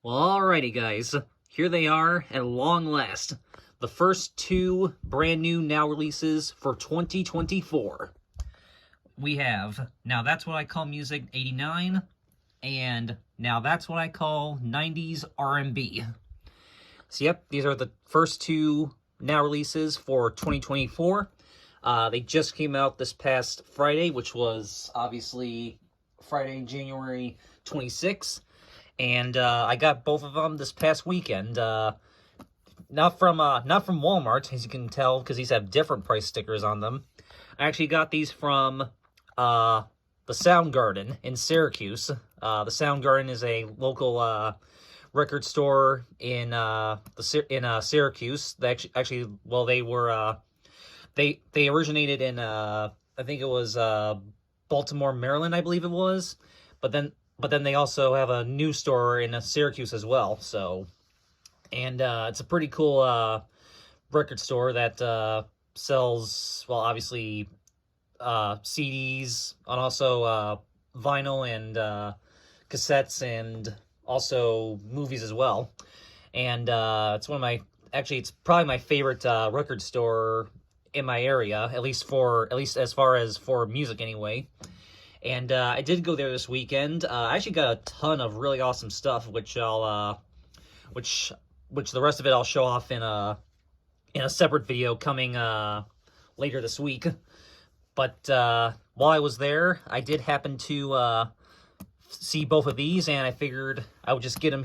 Well, alrighty, guys. Here they are at long last. The first two brand new now releases for 2024. We have Now That's What I Call Music 89 and Now That's What I Call 90s R&B. So, yep, these are the first two now releases for 2024. They just came out this past Friday, which was obviously Friday, January 26th. And I got both of them this past weekend. Not from Walmart, as you can tell, because these have different price stickers on them. I actually got these from the Soundgarden in Syracuse. The Soundgarden is a local record store in Syracuse. They they originated in I think it was Baltimore, Maryland, I believe it was, but then they also have a new store in Syracuse as well. So, and it's a pretty cool record store that sells, well, obviously CDs and also vinyl and cassettes and also movies as well. And it's it's probably my favorite record store in my area, at least as far as for music anyway. And I did go there this weekend. I actually got a ton of really awesome stuff, which which the rest of it I'll show off in a separate video coming later this week. But while I was there, I did happen to see both of these, and I figured I would just get them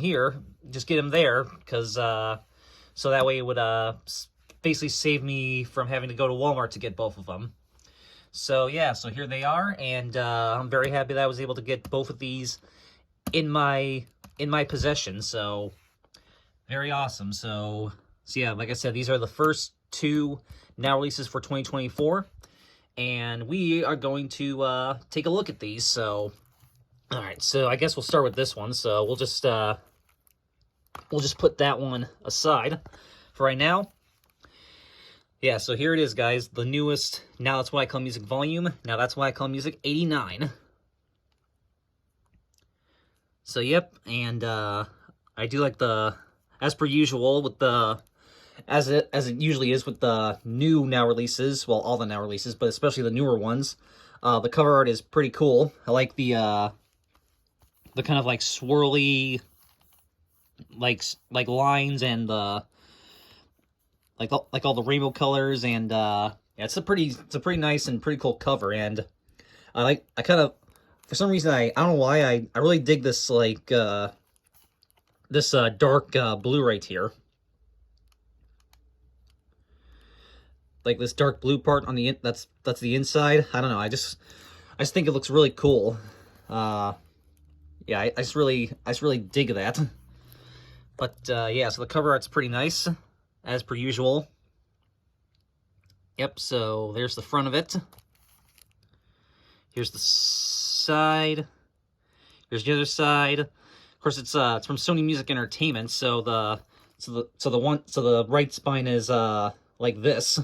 there, because so that way it would basically save me from having to go to Walmart to get both of them. So yeah, so here they are, and I'm very happy that I was able to get both of these in my possession. So very awesome. So yeah, like I said, these are the first two now releases for 2024, and we are going to take a look at these. So all right, so I guess we'll start with this one. So we'll just put that one aside for right now. Yeah, so here it is, guys. The newest Now That's What I Call Music volume. Now That's What I Call Music 89. So, yep, and I do like as per usual, with as it usually is with the new now releases, well, all the now releases, but especially the newer ones. The cover art is pretty cool. I like the kind of like swirly, like lines, and the like all the rainbow colors, and yeah, it's a pretty nice and pretty cool cover. And I kind of, for some reason, I don't know why, I really dig this, like this dark blue right here, like this dark blue part on the that's the inside. I don't know, I just think it looks really cool. Yeah, I just really dig that. But yeah, so the cover art's pretty nice, as per usual. Yep, so there's the front of it. Here's the side. Here's the other side. Of course, it's from Sony Music Entertainment, so the right spine is like this.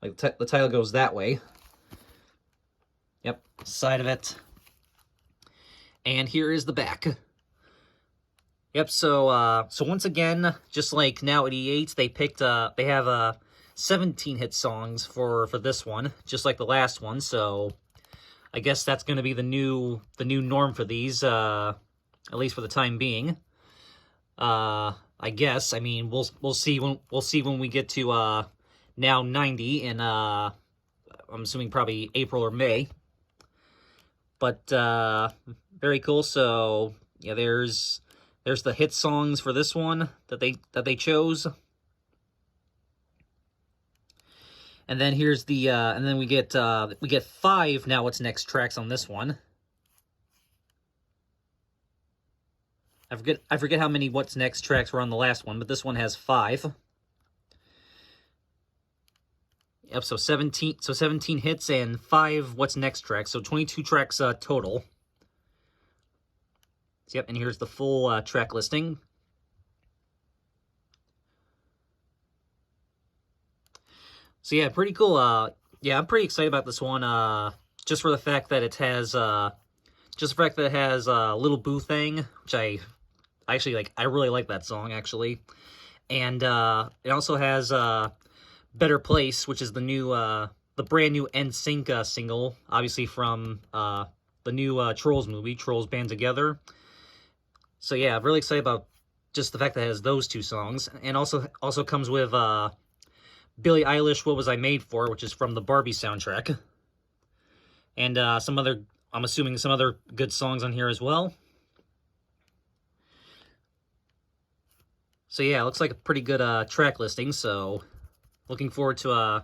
Like the title goes that way. Yep, side of it. And here is the back. Yep, so once again, just like Now 88, they have 17 hit songs for this one, just like the last one. So I guess that's going to be the new norm for these, at least for the time being. I guess. I mean, we'll see when we get to Now 90 in I'm assuming probably April or May. But very cool. So yeah, there's the hit songs for this one that they chose. And then here's the and then we get 5 Now What's Next tracks on this one. I forget how many What's Next tracks were on the last one, but this one has 5. Yep, so 17 hits and 5 What's Next tracks, so 22 tracks total. So, yep, and here's the full track listing. So yeah, pretty cool. Yeah, I'm pretty excited about this one. Just for the fact that it has, Little Boo Thing, which I really like that song actually. And it also has Better Place, which is the brand new NSYNC single, obviously from the new Trolls movie, Trolls Band Together. So yeah, I'm really excited about just the fact that it has those two songs, and also comes with Billie Eilish, "What Was I Made For," which is from the Barbie soundtrack, and some other, I'm assuming some other good songs on here as well. So yeah, it looks like a pretty good track listing. So looking forward to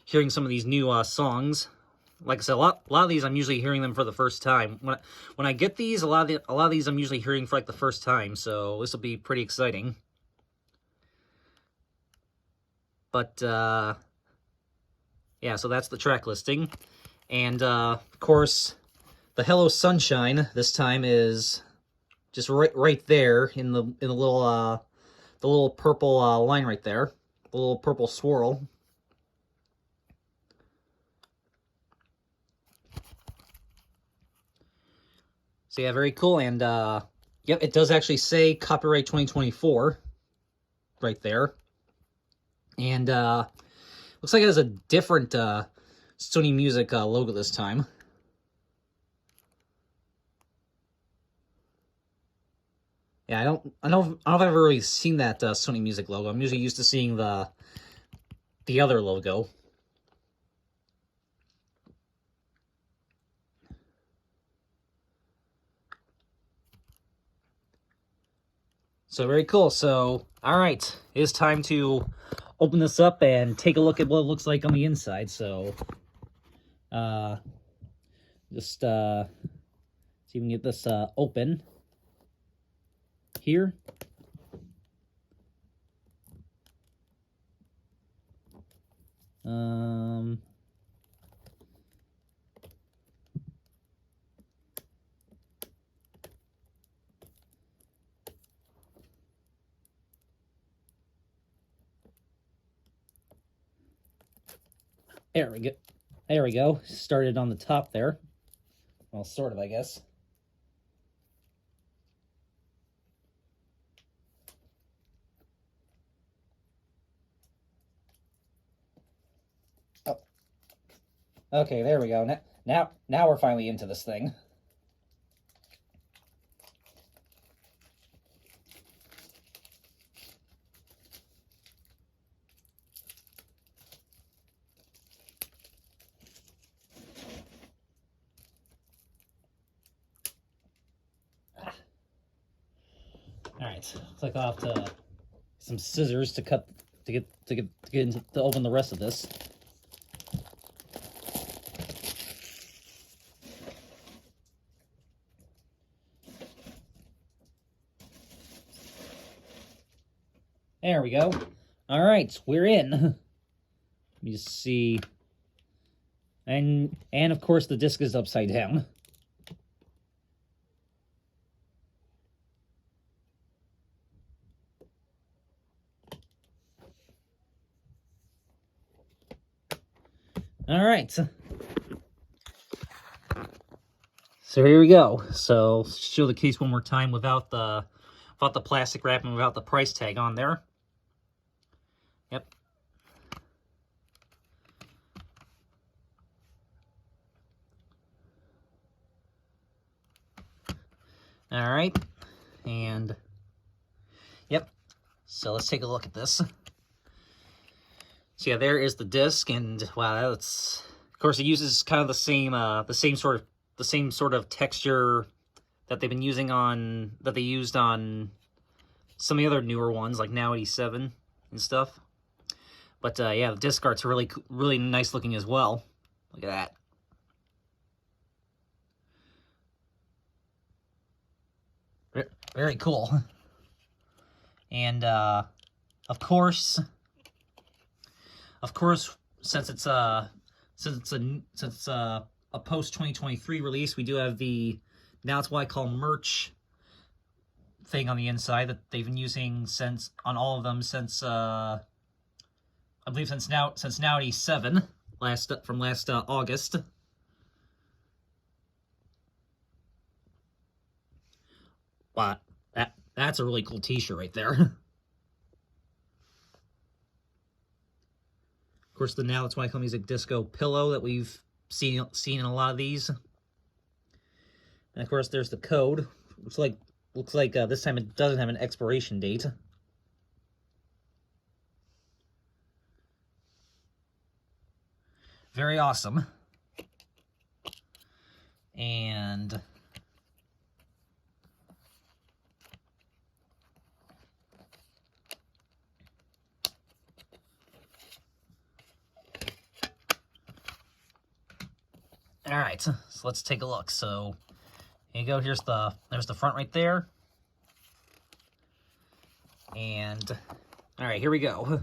hearing some of these new songs. Like I said, a lot of these I'm usually hearing them for the first time. When I get these, a lot of these I'm usually hearing for like the first time. So this will be pretty exciting. But yeah, so that's the track listing, and of course, the Hello Sunshine this time is just right there in the little purple line right there, the little purple swirl. So yeah, very cool. And yep, it does actually say copyright 2024 right there. And looks like it has a different Sony Music logo this time. Yeah, I don't know if I've ever really seen that Sony Music logo. I'm usually used to seeing the other logo. So very cool. So, all right, it is time to open this up and take a look at what it looks like on the inside. So, just see if we can get this open here. There we go. There we go. Started on the top there. Well, sort of, I guess. Oh. Okay, there we go. Now we're finally into this thing. All right, looks like I'll have to some scissors to cut to open the rest of this. There we go. All right, we're in. Let me just see. And of course the disc is upside down. All right. So here we go. So show the case one more time without the plastic wrap and without the price tag on there. Yep. All right. And yep. So let's take a look at this. So yeah, there is the disc, and wow, that's, of course, it uses kind of the same sort of texture that they've been using that they used on some of the other newer ones, like Now 87 and stuff. But yeah, the disc art's really nice looking as well. Look at that. Very cool. And of course, since it's a post 2023 release, we do have the Now It's What I Call merch thing on the inside that they've been using on all of them since I believe since Now 87 from last August. But That's a really cool t-shirt right there. Of course, the Now It's Why I Call Music Disco pillow that we've seen in a lot of these. And of course, there's the code. Looks like this time it doesn't have an expiration date. Very awesome. And all right, so let's take a look. So here you go. There's the front right there. And all right, here we go.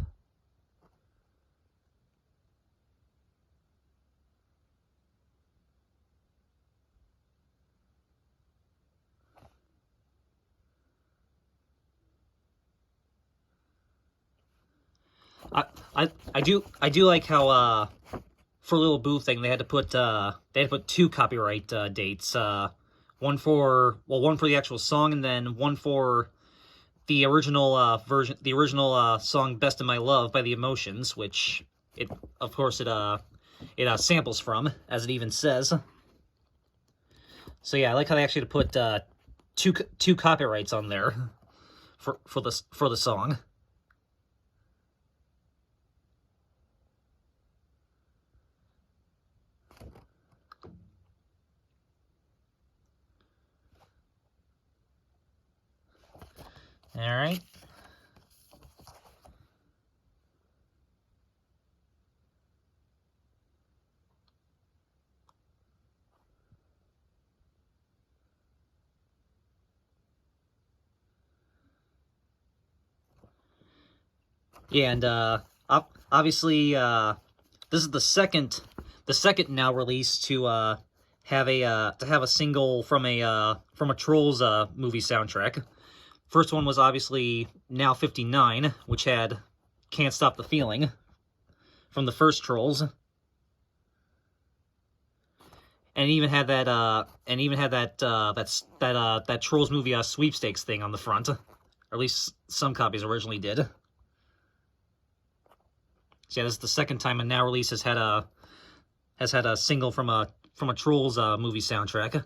I do like how for a little booth thing they had to put 2 copyright dates, one for the actual song, and then one for the original version, the original song "Best of My Love" by the Emotions, which it samples from, as it even says. So yeah, I like how they actually put two copyrights on there for the song. All right. Yeah, and obviously this is the second now release to have a single from a Trolls movie soundtrack. First one was obviously Now 59, which had Can't Stop the Feeling from the first Trolls. And even had that that Trolls movie sweepstakes thing on the front. Or at least some copies originally did. So yeah, this is the second time a now release has had a single from a Trolls movie soundtrack.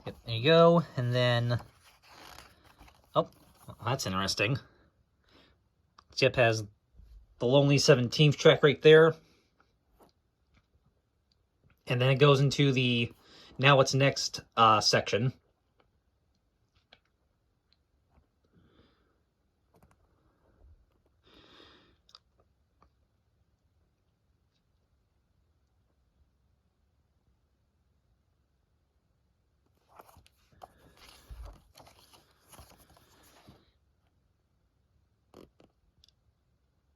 Yep, there you go, and then oh, that's interesting. Jep has the Lonely 17th track right there. And then it goes into the Now What's Next section.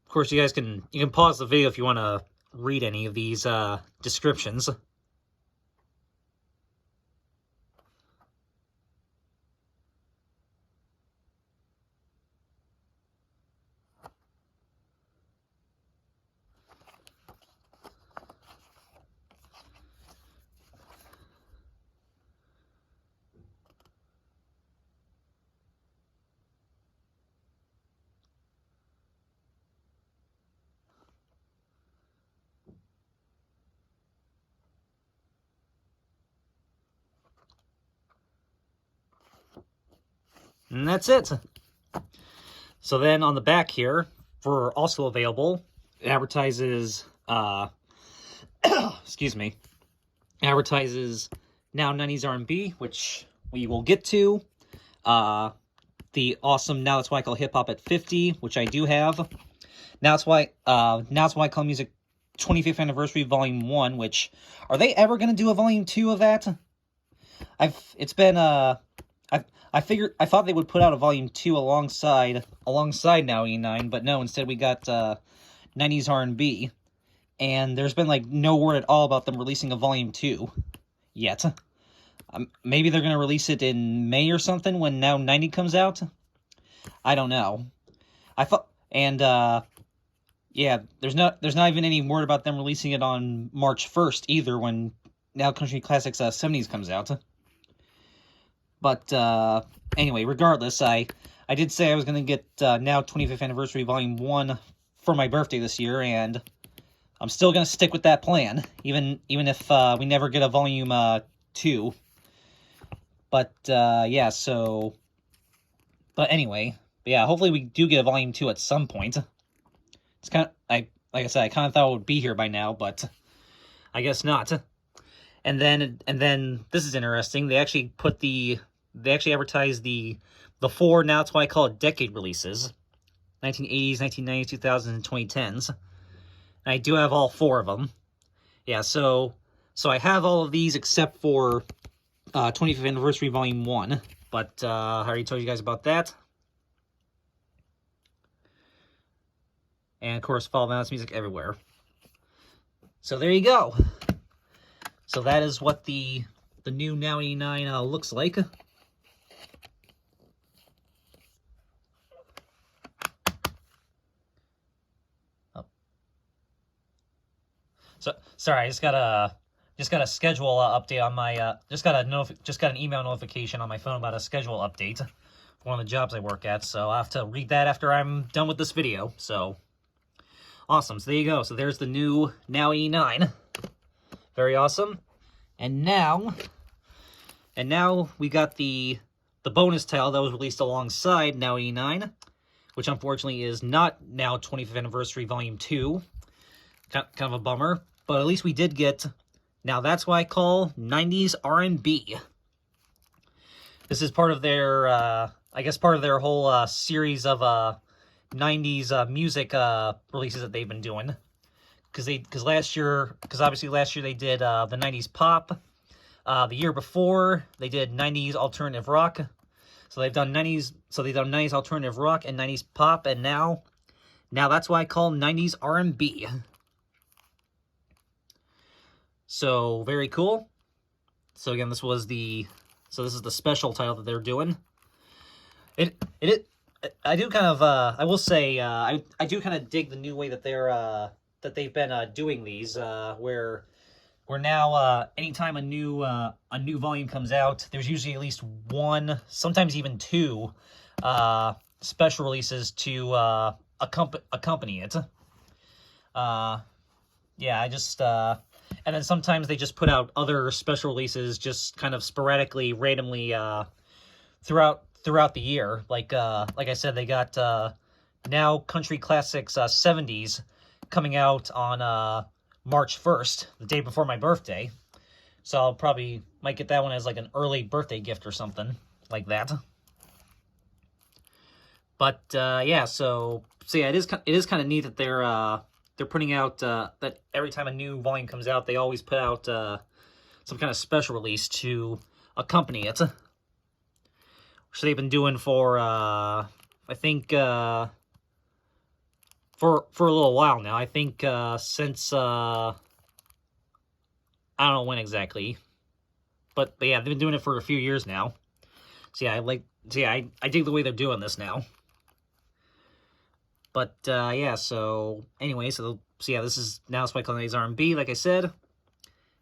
Of course, you guys can pause the video if you want to read any of these descriptions. And that's it. So then on the back here, for also available, it advertises, excuse me, advertises Now 90s R&B, which we will get to. The awesome Now That's Why I Call Hip Hop at 50, which I do have. Now It's Why I Call Music 25th Anniversary Volume 1, which, are they ever going to do a Volume 2 of that? I thought they would put out a Volume 2 alongside Now 89, but no, instead we got 90s R&B. And there's been, like, no word at all about them releasing a Volume 2 yet. Maybe they're going to release it in May or something when Now 90 comes out? I don't know. I thought And yeah, there's not even any word about them releasing it on March 1st either, when Now Country Classics 70s comes out. But anyway, regardless, I did say I was going to get Now 25th Anniversary Volume 1 for my birthday this year, and I'm still going to stick with that plan, even if we never get a Volume 2. But yeah, so... But anyway, yeah, hopefully we do get a Volume 2 at some point. It's kind of... like I said, I kind of thought it would be here by now, but I guess not. And then this is interesting. They actually advertised the 4, now that's why I call it decade releases. 1980s, 1990s, 2000s, and 2010s. And I do have all 4 of them. Yeah, so I have all of these except for 25th Anniversary Volume 1. But I already told you guys about that. And of course, follow Mouse Music everywhere. So there you go. So that is what the new Now 89 looks like. Oh. So sorry, I just got a schedule update on my just got an email notification on my phone about a schedule update for one of the jobs I work at. So I'll have to read that after I'm done with this video. So awesome. So there you go. So there's the new Now 89. Very awesome. And now we got the bonus title that was released alongside Now 89, which unfortunately is not Now 25th Anniversary Volume 2. Kind of a bummer, but at least we did get Now That's Why I Call 90s R&B. This is part of their, I guess part of their whole series of 90s music releases that they've been doing. Because obviously last year they did the 90s pop. The year before they did 90s alternative rock. So they've done 90s alternative rock and 90s pop, and now that's why I call 90s R&B. So very cool. So again, this is the special title that they're doing. I do kind of I will say I do kind of dig the new way that they've been doing these, where now anytime a new volume comes out, there's usually at least 1, sometimes even 2 special releases to accompany it. Yeah, I just and then sometimes they just put out other special releases just kind of sporadically, randomly throughout the year. Like I said, they got Now Country Classics 70s coming out on March 1st, the day before my birthday. So I'll might get that one as like an early birthday gift or something like that. But yeah, so yeah, it is kind of neat that they're putting out that every time a new volume comes out, they always put out some kind of special release to accompany it. Which they've been doing for I think for a little while now. I think since I don't know when exactly, but yeah, they've been doing it for a few years now. So yeah, I dig the way they're doing this now. But yeah, so anyway, so yeah, this is Now Spike on these R&B, like I said,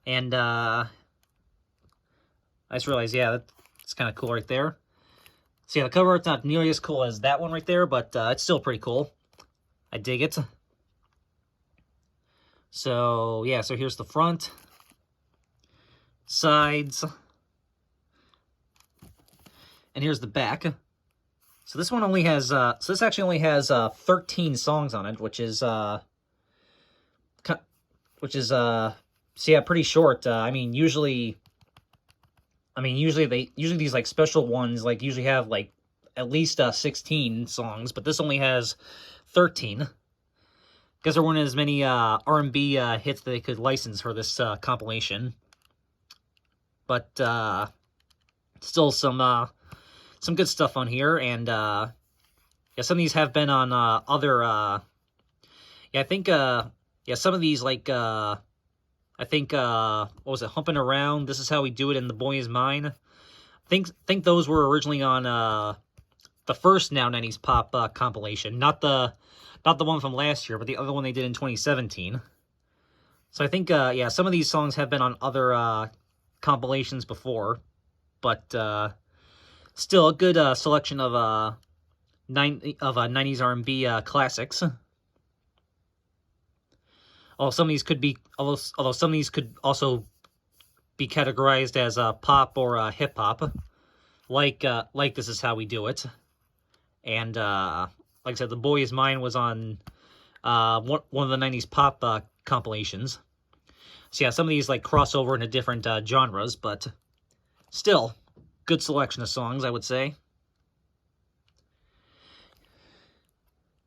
and I just realized, yeah, that's kind of cool right there. So yeah, the cover art's not nearly as cool as that one right there, but it's still pretty cool. I dig it. So yeah, so here's the front, sides, and here's the back. So this one only has, so this actually only has 13 songs on it, which is so yeah, pretty short. I mean, usually these like special ones like usually have like at least 16 songs, but this only has 13. Because there weren't as many R&B hits that they could license for this compilation. But still some good stuff on here, and yeah, some of these have been on other yeah, I think yeah, some of these, like I think what was it, Humping Around, This Is How We Do It, and The Boy Is Mine. I think those were originally on the first Now 90s Pop compilation, not the not the one from last year, but the other one they did in 2017. So I think, yeah, some of these songs have been on other compilations before, but still a good selection of 90s R&B classics. Although some of these could be, although some of these could also be categorized as pop or hip hop, like This Is How We Do It, and like I said, The Boy Is Mine was on one of the 90s pop compilations. So yeah, some of these like cross over into different genres, but still good selection of songs, I would say.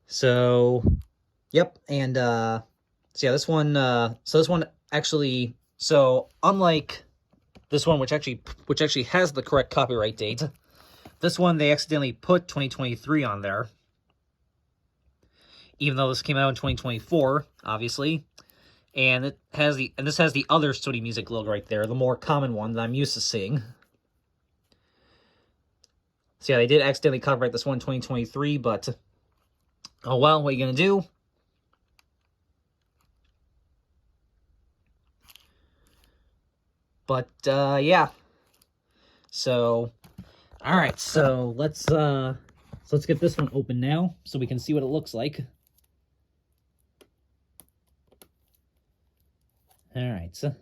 So, yep, and so yeah, this one actually, so unlike this one, which actually has the correct copyright date, this one they accidentally put 2023 on there, even though this came out in 2024, obviously, and this has the other Sony Music logo right there, the more common one that I'm used to seeing. So yeah, they did accidentally copyright this one in 2023, but oh well, what are you gonna do? But yeah. So all right, so let's get this one open now so we can see what it looks like. All right, so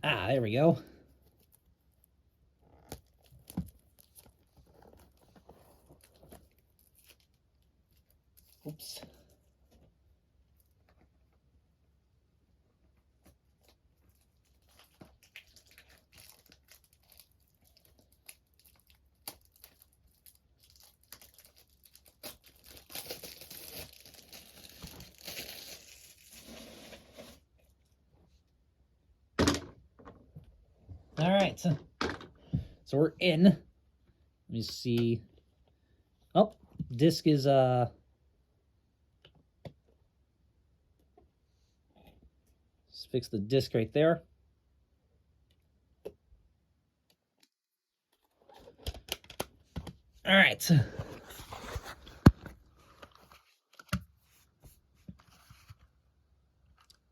there we go. Oops. All right, so we're in. Let me see. Oh, disc is let's fix the disc right there. All right.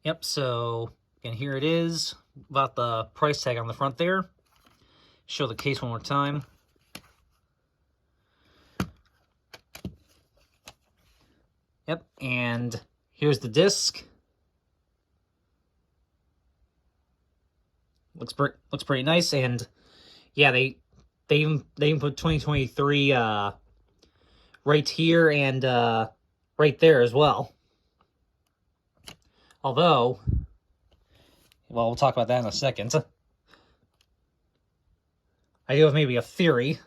Yep, so again, here it is. About the price tag on the front there. Show the case one more time. Yep, and here's the disc. Looks pretty nice, and yeah, they even put 2023 right here and right there as well. Although, well, we'll talk about that in a second. I do have maybe a theory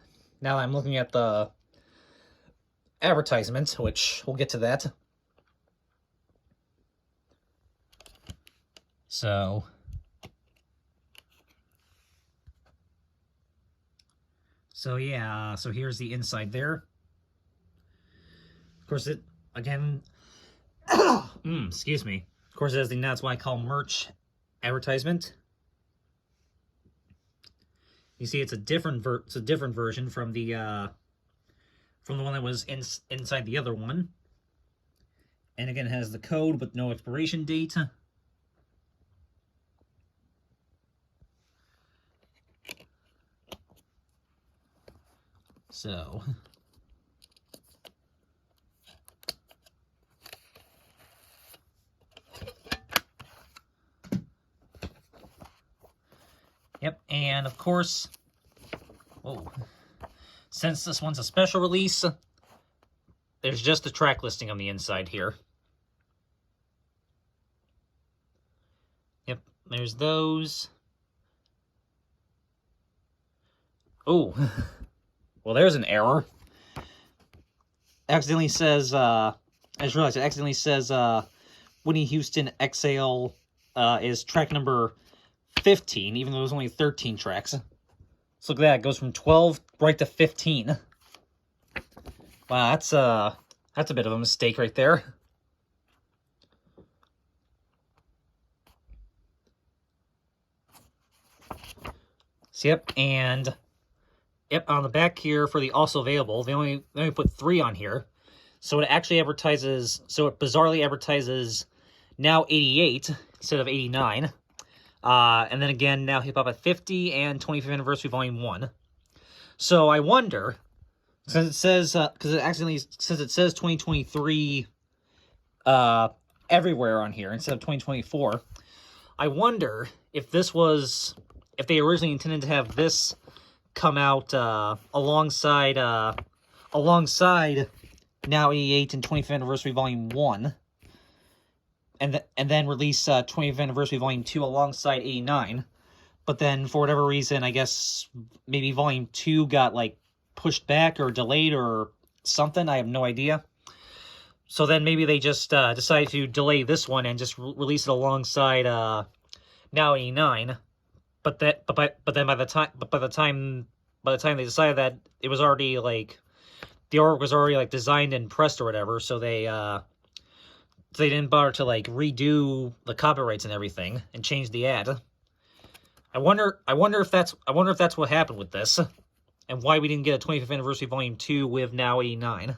now that I'm looking at the advertisement, which we'll get to that. So yeah, so here's the inside there. Of course, it again. Excuse me. Of course, it has the That's Why I Call Merch advertisement. You see, it's a different version from the one that was inside the other one. And again, it has the code but no expiration date. So yep, and of course, whoa, since this one's a special release, there's just a track listing on the inside here. Yep, there's those. Oh, well, there's an error. Accidentally says, I just realized it accidentally says Whitney Houston Exhale is track number 15, even though there's only 13 tracks. So look at that, it goes from 12 right to 15. Wow, Wow, that's a bit of a mistake right there. So, yep, and yep, on the back here for the also available, they only put 3 on here. So it actually advertises, so it bizarrely advertises now 88 instead of 89. And then again, now Hip Hop at 50 and 25th Anniversary Volume 1. So I wonder, since it says, because it accidentally, since it says 2023 everywhere on here instead of 2024, I wonder if this was, if they originally intended to have this come out alongside now 88 and 25th Anniversary Volume 1, and then release 20th Anniversary Volume 2 alongside 89. But then, for whatever reason, I guess maybe Volume 2 got, like, pushed back or delayed or something. I have no idea. So then maybe they just decided to delay this one and just release it alongside now 89. But then by the time they decided that, it was already, like, the artwork was already, like, designed and pressed or whatever, so they didn't bother to, like, redo the copyrights and everything and change the ad. I wonder if that's what happened with this, and why we didn't get a 25th Anniversary Volume 2 with now 89.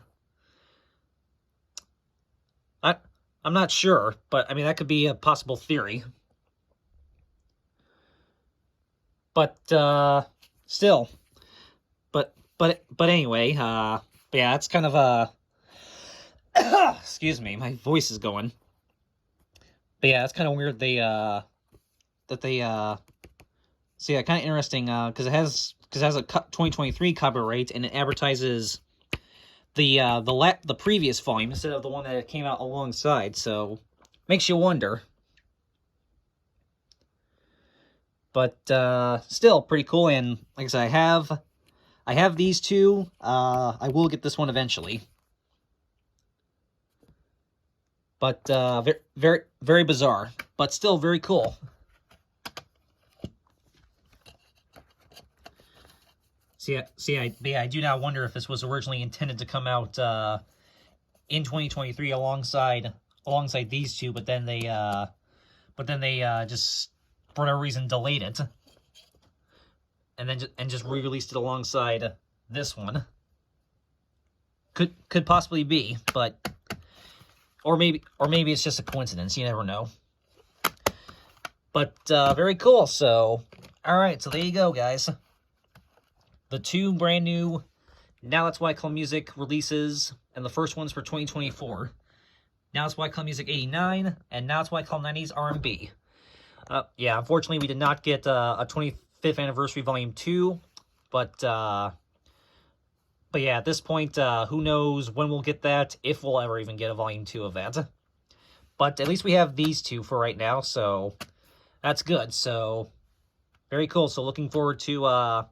I'm not sure, but I mean that could be a possible theory. But still, but anyway, yeah, that's kind of a excuse me, my voice is going. But yeah, that's kind of weird. So yeah, kind of interesting because it has a 2023 copyright and it advertises the previous volume instead of the one that came out alongside. So makes you wonder. But still pretty cool, and like I said, I have these two. I will get this one eventually. But very, very bizarre, but still very cool. See, I do now wonder if this was originally intended to come out in 2023 alongside these two, but then they just for whatever reason delayed it, and just re-released it alongside this one. Could possibly be, but or maybe it's just a coincidence. You never know. But very cool. So all right, so there you go, guys. The 2 brand new Now That's Why I Call Music releases, and the first one's for 2024. Now That's Why I Call Music 89, and Now That's Why I Call 90s R&B. Yeah, unfortunately, we did not get a 25th Anniversary Volume 2, but yeah, at this point, who knows when we'll get that, if we'll ever even get a Volume 2 of that. But at least we have these 2 for right now, so that's good. So, very cool. So, looking forward to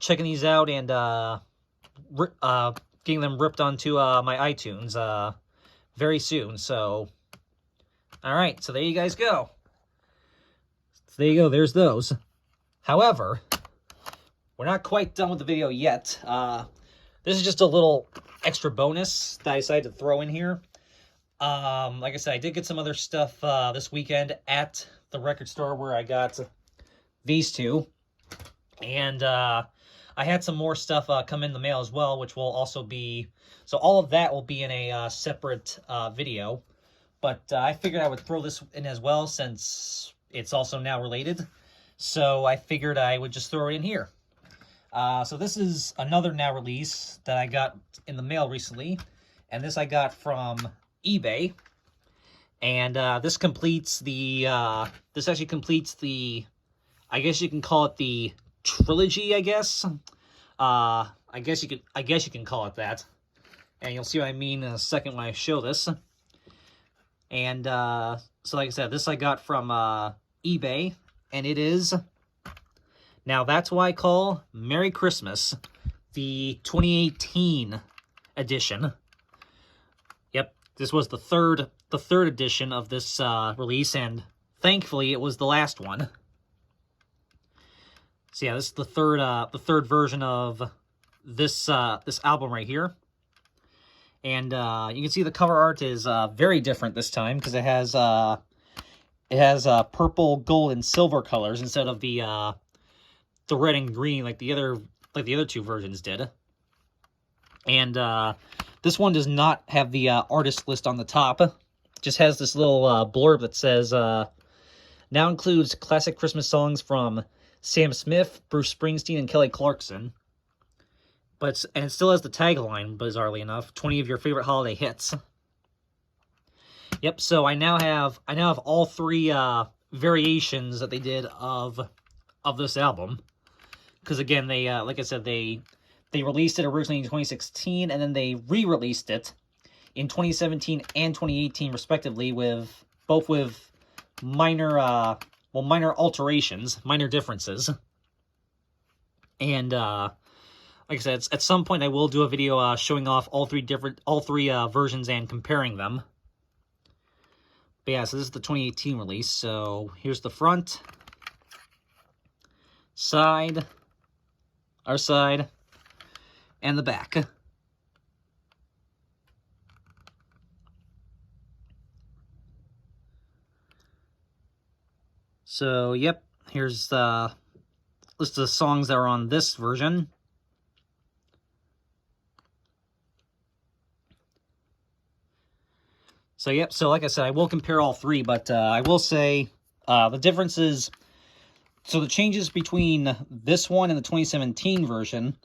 checking these out and getting them ripped onto my iTunes very soon. So, all right, so there you guys go. So there you go, there's those. However, we're not quite done with the video yet. This is just a little extra bonus that I decided to throw in here. Like I said, I did get some other stuff this weekend at the record store where I got these 2. And I had some more stuff come in the mail as well, which will also be... So all of that will be in a separate video. But I figured I would throw this in as well since it's also now related. So I figured I would just throw it in here. So this is another now release that I got in the mail recently. And this I got from eBay. And this completes the... this actually completes the... I guess you can call it the trilogy, I guess. I guess you can call it that. And you'll see what I mean in a second when I show this. And so like I said, this I got from eBay, and it is Now That's Why I Call Merry Christmas, the 2018 edition. Yep, this was the third edition of this release, and thankfully it was the last one. So yeah, this is the third version of this this album right here. And you can see the cover art is very different this time because it has purple, gold, and silver colors instead of the red and green like the other two versions did. And this one does not have the artist list on the top. It just has this little blurb that says, now includes classic Christmas songs from Sam Smith, Bruce Springsteen, and Kelly Clarkson. And it still has the tagline, bizarrely enough, 20 of your favorite holiday hits. Yep, so I now have all three variations that they did of this album. Because again, they like I said, they released it originally in 2016, and then they re-released it in 2017 and 2018, respectively, with minor alterations, minor differences. And like I said, at some point I will do a video showing off all three versions and comparing them. But yeah, so this is the 2018 release. So here's the front, side, our side, and the back. So, yep, here's the list of songs that are on this version. So, yep, so like I said, I will compare all three, but I will say the differences. So the changes between this one and the 2017 version,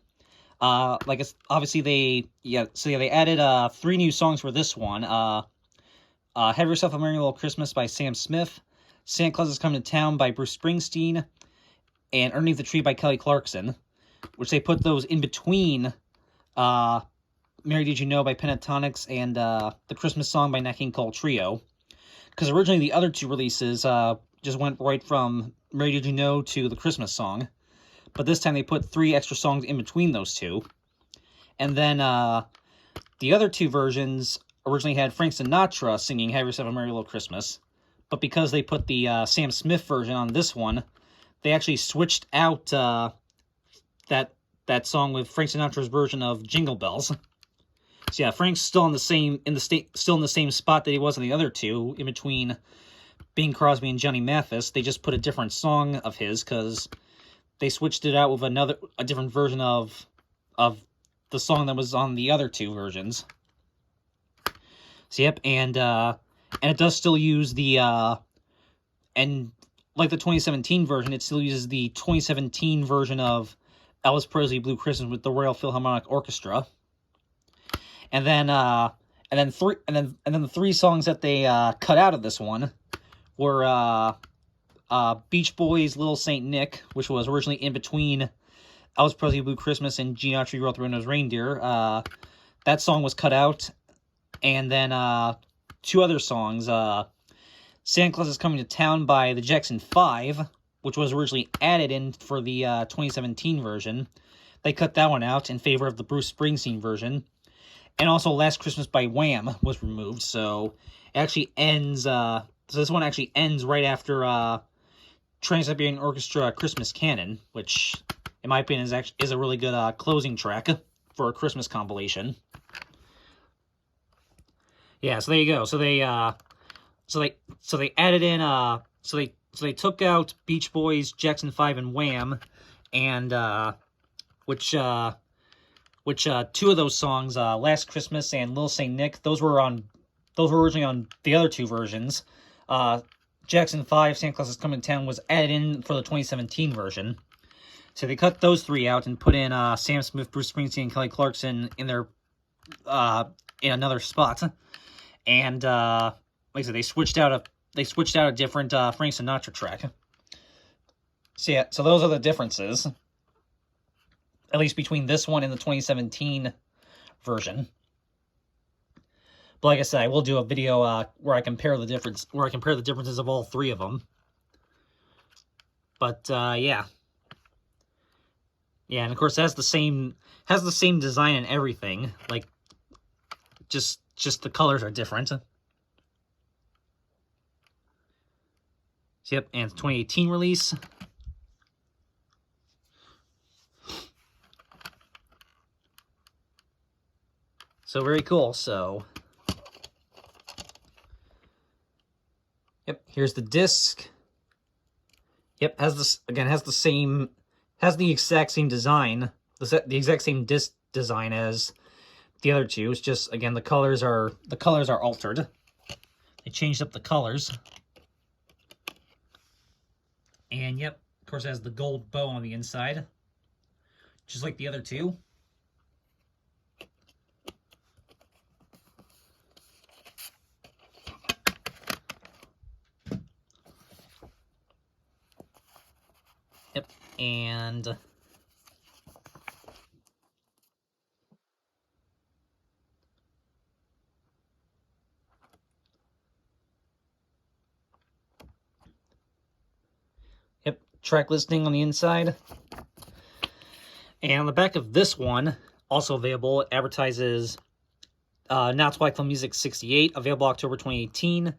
like it's obviously they added 3 new songs for this one. Have Yourself a Merry Little Christmas by Sam Smith, Santa Claus Is Coming to Town by Bruce Springsteen, and Underneath the Tree by Kelly Clarkson, which they put those in between Mary Did You Know by Pentatonix and The Christmas Song by Nat King Cole Trio. Because originally the other 2 releases just went right from Mary Did You Know to The Christmas Song. But this time they put 3 extra songs in between those 2. And then the other 2 versions originally had Frank Sinatra singing Have Yourself a Merry Little Christmas. But because they put the Sam Smith version on this one, they actually switched out that song with Frank Sinatra's version of Jingle Bells. So yeah, Frank's still in the same spot that he was in the other 2, in between Bing Crosby and Johnny Mathis. They just put a different song of his because they switched it out with a different version of the song that was on the other 2 versions. So yep, and it does still use the and like the 2017 version, it still uses the 2017 version of Elvis Presley Blue Christmas with the Royal Philharmonic Orchestra. And then the 3 songs that they cut out of this one were Beach Boys' Little Saint Nick, which was originally in between Elvis Presley Blue Christmas and Gene Autry Rudolph the Red-Nosed Reindeer. That song was cut out. And then 2 other songs, Santa Claus Is Coming to Town by the Jackson 5, which was originally added in for the 2017 version. They cut that one out in favor of the Bruce Springsteen version. And also Last Christmas by Wham was removed, so it actually ends, so this one actually ends right after Trans-Siberian Orchestra Christmas Canon, which, in my opinion, is a really good closing track for a Christmas compilation. Yeah, so there you go. So they added in, so they took out Beach Boys, Jackson 5, and Wham, and, which 2 of those songs, Last Christmas and Little Saint Nick, those were originally on the other 2 versions. Jackson 5, Santa Claus Is Coming to Town, was added in for the 2017 version. So they cut those 3 out and put in Sam Smith, Bruce Springsteen, and Kelly Clarkson in their in another spot. And like I said, they switched out a different Frank Sinatra track. So yeah, so those are the differences, at least between this one and the 2017 version. But like I said, I will do a video where I compare the differences of all 3 of them. But yeah, and of course it has the same design and everything. Like just the colors are different. Yep, and it's 2018 release. So very cool. So, yep, here's the disc. Yep, has this again, has the exact same design, the exact same disc design as the other two. It's just, again, the colors are altered. They changed up the colors. And yep, of course it has the gold bow on the inside, just like the other two. Yep, and yep, track listing on the inside. And on the back of this one, also available, it advertises Now It's Why Club Music 68, available October 2018.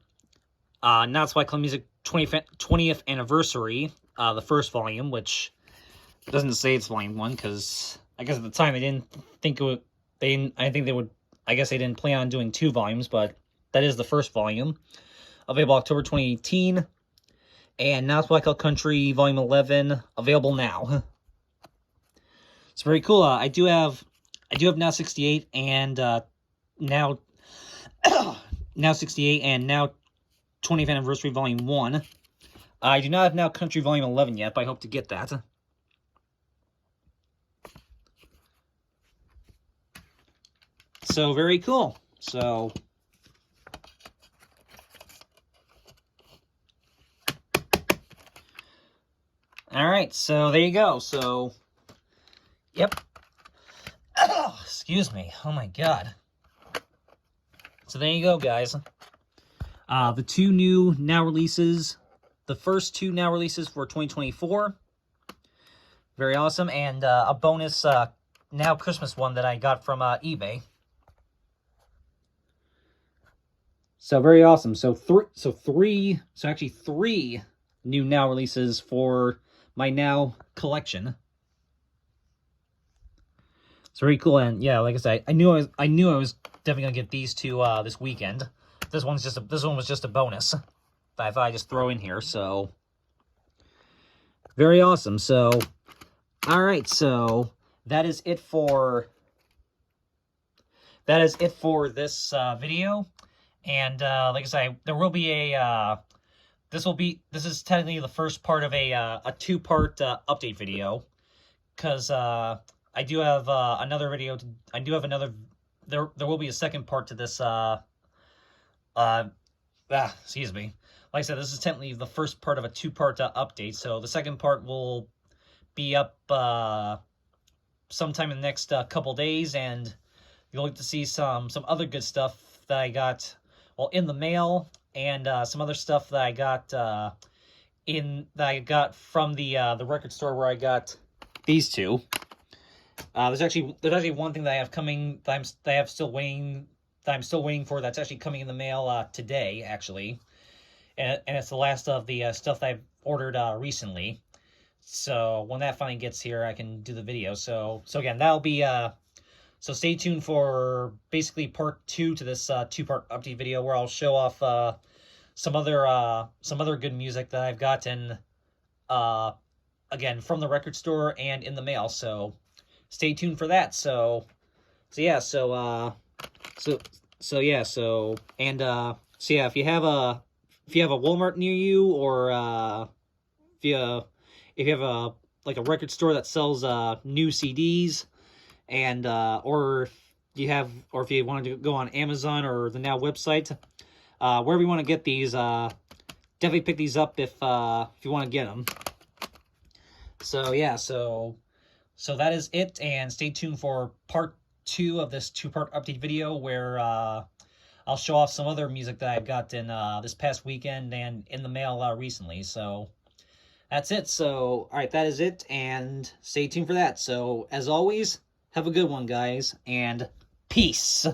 Now It's Why Club Music 20th Anniversary, the first volume, which doesn't say it's volume 1, because I guess at the time they didn't think it would, I guess they didn't plan on doing 2 volumes, but that is the first volume. Available October 2018. And Now It's Why Club Country Volume 11, available now. It's very cool. I do have Now 68 and now 68 and Now 20th Anniversary Volume 1. I do not have Now Country Volume 11 yet, but I hope to get that. So, very cool. So, alright, so there you go. So, yep. Oh, excuse me. Oh my god. So there you go, guys. The 2 new Now releases. The first 2 Now releases for 2024. Very awesome. And a bonus Now Christmas one that I got from eBay. So very awesome. So actually 3 new Now releases for my Now collection. It's very cool, and yeah, like I said, I knew I was definitely gonna get these 2 this weekend. This one was just a bonus that I thought I'd just throw in here. So very awesome. So all right, so that is it for this video. And like I said, there will be a this is technically the first part of a 2-part update video, because I do have another video. There will be a second part to this. Excuse me. Like I said, this is technically the first part of a 2-part update. So the second part will be up sometime in the next couple days, and you'll get to see some other good stuff that I got, well, in the mail, and some other stuff that I got from the record store where I got these 2. There's actually one thing that I have coming that I'm still waiting for, that's actually coming in the mail today, actually, and it's the last of the stuff that I've ordered recently. So when that finally gets here, I can do the video. So again, that'll be so stay tuned for basically part 2 to this 2-part update video, where I'll show off some other good music that I've gotten again from the record store and in the mail. So stay tuned for that. So yeah, if you have a Walmart near you, or if you have a record store that sells new CDs, and or if you want to go on Amazon or the Now website, wherever you want to get these, definitely pick these up if you want to get them. So yeah, so that is it, and stay tuned for part 2 of this 2-part update video, where I'll show off some other music that I've gotten this past weekend and in the mail recently. So that's it. So all right, that is it, and stay tuned for that. So as always, have a good one, guys, and peace.